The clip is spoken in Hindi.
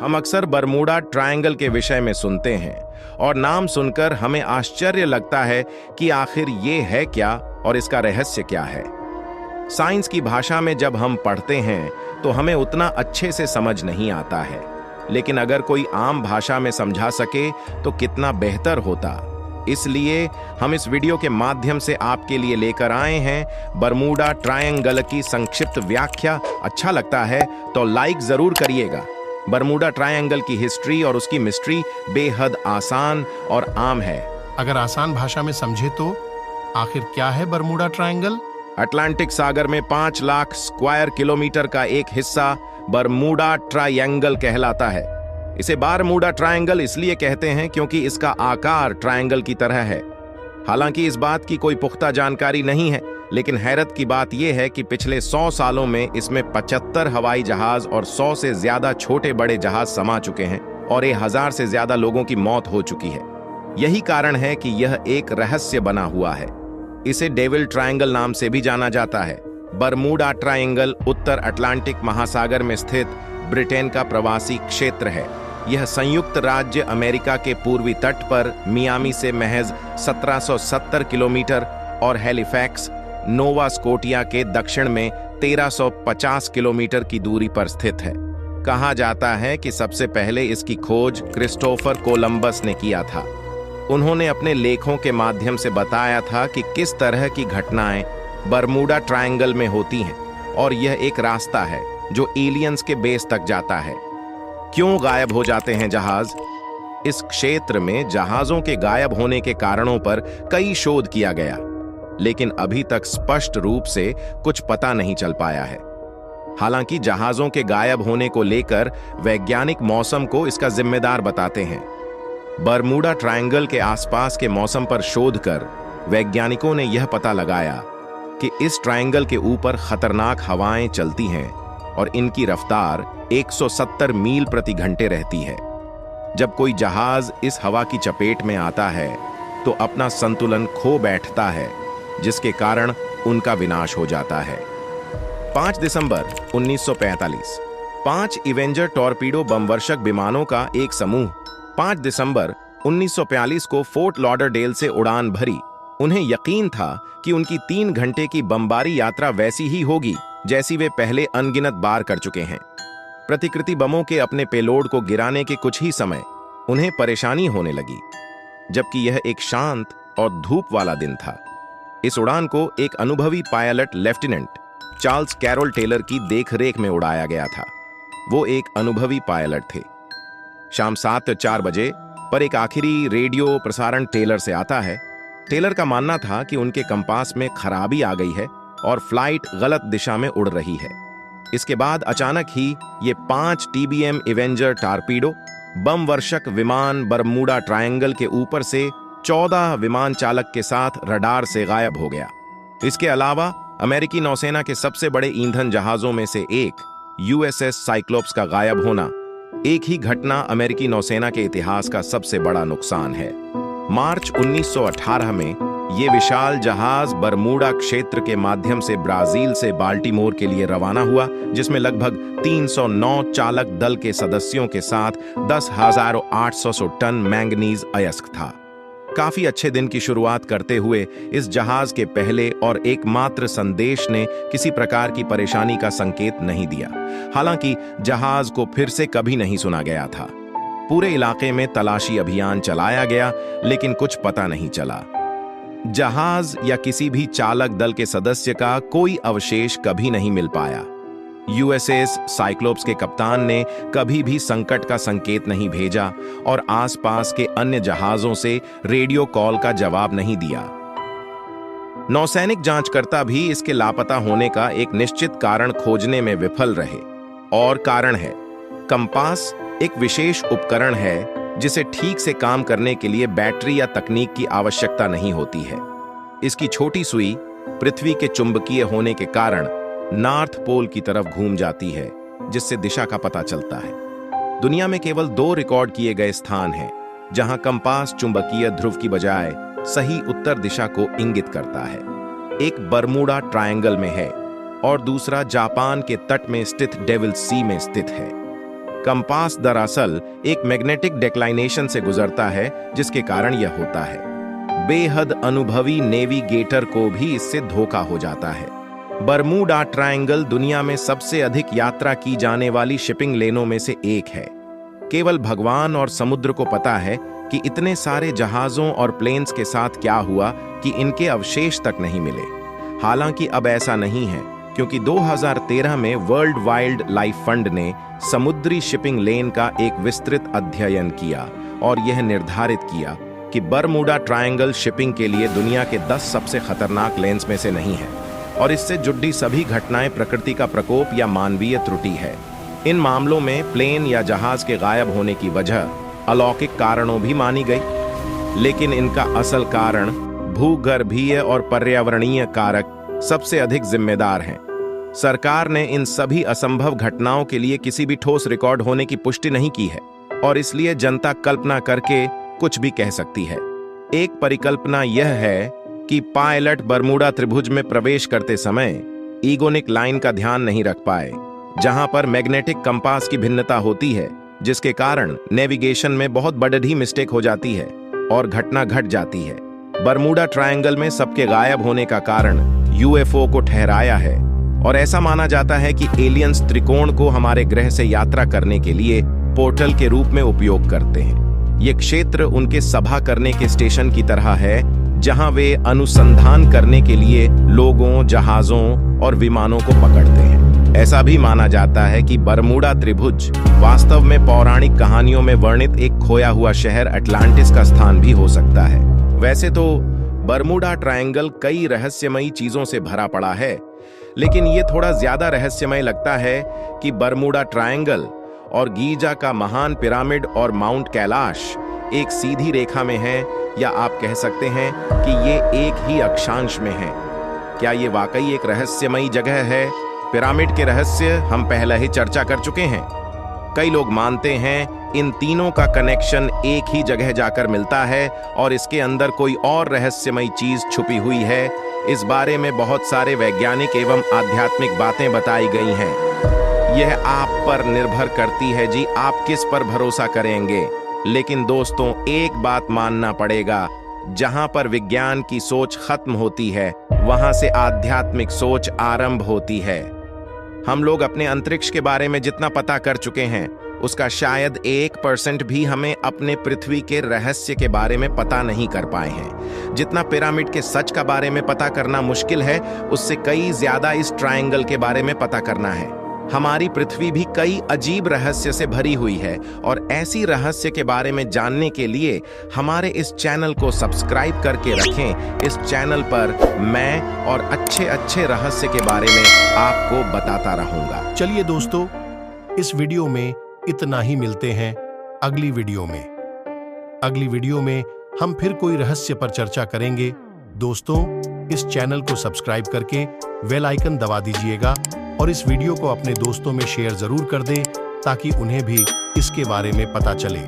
हम अक्सर बरमूडा ट्रायंगल के विषय में सुनते हैं और नाम सुनकर हमें आश्चर्य लगता है कि आखिर ये है क्या और इसका रहस्य क्या है। साइंस की भाषा में जब हम पढ़ते हैं तो हमें उतना अच्छे से समझ नहीं आता है, लेकिन अगर कोई आम भाषा में समझा सके तो कितना बेहतर होता। इसलिए हम इस वीडियो के माध्यम से आपके लिए लेकर आए हैं बरमूडा ट्रायंगल की संक्षिप्त व्याख्या। अच्छा लगता है तो लाइक जरूर करिएगा। बरमूडा ट्रायंगल की हिस्ट्री और उसकी मिस्ट्री बेहद आसान और आम है। अगर आसान भाषा में समझे तो आखिर क्या है बरमूडा ट्रायंगल? अटलांटिक सागर में 5 लाख स्क्वायर किलोमीटर का एक हिस्सा बरमूडा ट्रायंगल कहलाता है। इसे बरमूडा ट्रायंगल इसलिए कहते हैं क्योंकि इसका आकार ट्रायंगल की तरह है। हालांकि इस बात की कोई पुख्ता जानकारी नहीं है, लेकिन हैरत की बात यह है कि पिछले 100 सालों में इसमें 75 हवाई जहाज और 100 से ज्यादा छोटे बड़े जहाज समा चुके हैं और 1000 से ज्यादा लोगों की मौत हो चुकी है। यही कारण है कि यह एक रहस्य बना हुआ है। इसे डेविल ट्रायंगल नाम से भी जाना जाता है। बरमूडा ट्रायंगल उत्तर अटलांटिक महासागर में स्थित ब्रिटेन का प्रवासी क्षेत्र है। यह संयुक्त राज्य अमेरिका के पूर्वी तट पर मियामी से महज 1770 किलोमीटर और हैलिफैक्स नोवा स्कोटिया के दक्षिण में 1350 किलोमीटर की दूरी पर स्थित है। कहा जाता है कि सबसे पहले इसकी खोज क्रिस्टोफर कोलंबस ने किया था। उन्होंने अपने लेखों के माध्यम से बताया था कि किस तरह की घटनाएं बरमूडा ट्रायंगल में होती हैं और यह एक रास्ता है जो एलियंस के बेस तक जाता है। क्यों गायब हो जाते हैं जहाज? इस क्षेत्र में जहाजों के गायब होने के कारणों पर कई शोध किया गया, लेकिन अभी तक स्पष्ट रूप से कुछ पता नहीं चल पाया है। हालांकि जहाजों के गायब होने को लेकर वैज्ञानिक मौसम को इसका जिम्मेदार बताते हैं। बरमूडा ट्रायंगल के आसपास के मौसम पर शोध कर वैज्ञानिकों ने यह पता लगाया कि इस ट्रायंगल के ऊपर खतरनाक हवाएं चलती हैं और इनकी रफ्तार 170 मील प्रति घंटे रहती है। जब कोई जहाज इस हवा की चपेट में आता है तो अपना संतुलन खो बैठता है, जिसके कारण उनका विनाश हो जाता है। 5 दिसंबर 1945 5 इवेंजर टॉर्पीडो बमवर्षक विमानों का एक समूह 5 दिसंबर 1942 को फोर्ट लॉडरडेल से उड़ान भरी। उन्हें यकीन था कि उनकी 3 घंटे की बमबारी यात्रा वैसी ही होगी जैसी वे पहले अनगिनत बार कर चुके हैं। प्रतिकृति बमों के अपने पेलोड को गिराने के कुछ ही समय उन्हें परेशानी होने लगी, जबकि यह एक शांत और धूप वाला दिन था। इस उड़ान को एक अनुभवी pilot lieutenant Charles Carroll Taylor की देखरेख में उड़ाया गया था। वो एक अनुभवी पायलट थे। शाम 7:04 बजे पर एक आखिरी रेडियो प्रसारण टेलर से आता है। टेलर का मानना था कि उनके कंपास में खराबी आ गई है और फ्लाइट गलत दिशा में उड़ रही है। इसके बाद अचानक ही ये 5 TBM इवेंजर टॉर्पीडो बम वर्षक विमान बरमूडा ट्रायंगल के ऊपर से 14 विमान चालक के साथ रडार से गायब हो गया। इसके अलावा अमेरिकी नौसेना के सबसे बड़े ईंधन जहाजों में से एक USS साइक्लोप्स का गायब होना एक ही घटना अमेरिकी नौसेना के इतिहास का सबसे बड़ा नुकसान है। मार्च 1918 में ये विशाल जहाज बरमूडा क्षेत्र के माध्यम से ब्राजील से बाल्टीमोर के लिए रवाना हुआ, जिसमें लगभग 309 चालक दल के सदस्यों के साथ 10,800 टन मैंगनीज अयस्क था। काफी अच्छे दिन की शुरुआत करते हुए इस जहाज के पहले और एकमात्र संदेश ने किसी प्रकार की परेशानी का संकेत नहीं दिया। हालांकि जहाज को फिर से कभी नहीं सुना गया था। पूरे इलाके में तलाशी अभियान चलाया गया, लेकिन कुछ पता नहीं चला। जहाज या किसी भी चालक दल के सदस्य का कोई अवशेष कभी नहीं मिल पाया। USS साइक्लोप्स के कप्तान ने कभी भी संकट का संकेत नहीं भेजा और आसपास के अन्य जहाजों से रेडियो कॉल का जवाब नहीं दिया। नौसैनिक जांचकर्ता भी इसके लापता होने का एक निश्चित कारण खोजने में विफल रहे। और कारण है, कंपास एक विशेष उपकरण है जिसे ठीक से काम करने के लिए बैटरी या तकनीक की आवश्यकता नहीं होती है। इसकी छोटी सुई पृथ्वी के चुंबकीय होने के कारण नॉर्थ पोल की तरफ घूम जाती है, जिससे दिशा का पता चलता है। दुनिया में केवल 2 रिकॉर्ड किए गए स्थान हैं जहां कंपास चुंबकीय ध्रुव की बजाय सही उत्तर दिशा को इंगित करता है। एक बरमूडा ट्रायंगल में है और दूसरा जापान के तट में स्थित डेविल सी में स्थित है। कंपास दरअसल एक मैग्नेटिक डिक्लाइनेशन से गुजरता है, जिसके कारण यह होता है। बेहद अनुभवी नेविगेटर को भी इससे धोखा हो जाता है। बरमूडा ट्रायंगल दुनिया में सबसे अधिक यात्रा की जाने वाली शिपिंग लेनों में से एक है। केवल भगवान और समुद्र को पता है कि इतने सारे जहाजों और प्लेन्स के साथ क्या हुआ कि इनके अवशेष तक नहीं मिले। हालांकि अब ऐसा नहीं है, क्योंकि 2013 में वर्ल्ड वाइल्ड लाइफ फंड ने समुद्री शिपिंग लेन का एक विस्तृत अध्ययन किया और यह निर्धारित किया कि बरमूडा ट्रायंगल शिपिंग के लिए दुनिया के 10 सबसे खतरनाक लेन्स में से नहीं है, और इससे जुड़ी सभी घटनाएं प्रकृति का प्रकोप या मानवीय त्रुटि है। इन मामलों में प्लेन या जहाज के गायब होने की वजह अलौकिक कारणों भी मानी गई, लेकिन इनका असल कारण भूगर्भीय और पर्यावरणीय कारक सबसे अधिक जिम्मेदार हैं। सरकार ने इन सभी असंभव घटनाओं के लिए किसी भी ठोस रिकॉर्ड होने की पुष्टि नहीं की है, और इसलिए जनता कल्पना करके कुछ भी कह सकती है। एक परिकल्पना यह है कि पायलट बरमूडा त्रिभुज में प्रवेश करते समय ईगोनिक लाइन का ध्यान नहीं रख पाए, जहां पर मैग्नेटिक कंपास की भिन्नता होती है, जिसके कारण नेविगेशन में बहुत बड़ी मिस्टेक हो जाती है और घटना घट जाती है। बरमूडा ट्रायंगल में सबके गायब होने का कारण यूएफओ को ठहराया है, और ऐसा माना जाता है कि एलियंस त्रिकोण को हमारे ग्रह से यात्रा करने के लिए पोर्टल के रूप में उपयोग करते हैं। ये क्षेत्र उनके सभा करने के स्टेशन की तरह है, जहां वे अनुसंधान करने के लिए लोगों, जहाजों और विमानों को पकड़ते हैं। ऐसा भी माना जाता है कि बरमूडा त्रिभुज वास्तव में पौराणिक कहानियों में वर्णित एक खोया हुआ शहर अटलांटिस का स्थान भी हो सकता है। वैसे तो बरमूडा ट्रायंगल कई रहस्यमयी चीजों से भरा पड़ा है, लेकिन ये थोड़ा ज्यादा रहस्यमय लगता है कि बरमूडा ट्रायंगल और गीजा का महान पिरामिड और माउंट कैलाश एक सीधी रेखा में है, या आप कह सकते हैं कि ये एक ही अक्षांश में है। क्या ये वाकई एक रहस्यमयी जगह है? पिरामिड के रहस्य हम पहले ही चर्चा कर चुके हैं। कई लोग मानते हैं इन तीनों का कनेक्शन एक ही जगह जाकर मिलता है और इसके अंदर कोई और रहस्यमयी चीज छुपी हुई है। इस बारे में बहुत सारे वैज्ञानिक एवं आध्यात्मिक बातें बताई गई हैं। यह आप पर निर्भर करती है जी, आप किस पर भरोसा करेंगे। लेकिन दोस्तों, एक बात मानना पड़ेगा, जहां पर विज्ञान की सोच खत्म होती है, वहां से आध्यात्मिक सोच आरंभ होती है। हम लोग अपने अंतरिक्ष के बारे में जितना पता कर चुके हैं, उसका शायद 1% भी हमें अपने पृथ्वी के रहस्य के बारे में पता नहीं कर पाए हैं। जितना पिरामिड के सच का बारे में पता करना मुश्किल है, उससे कई ज्यादा इस ट्रायंगल के बारे में पता करना है। हमारी पृथ्वी भी कई अजीब रहस्य से भरी हुई है, और ऐसी रहस्य के बारे में जानने के लिए हमारे इस चैनल को सब्सक्राइब करके रखें। इस चैनल पर मैं और अच्छे रहस्य के बारे में आपको बताता रहूंगा। चलिए दोस्तों, इस वीडियो में इतना ही। मिलते हैं अगली वीडियो में। अगली वीडियो में हम फिर कोई रहस्य पर चर्चा करेंगे। दोस्तों, इस चैनल को सब्सक्राइब करके बेल आइकन दबा दीजिएगा, और इस वीडियो को अपने दोस्तों में शेयर जरूर कर दें, ताकि उन्हें भी इसके बारे में पता चले।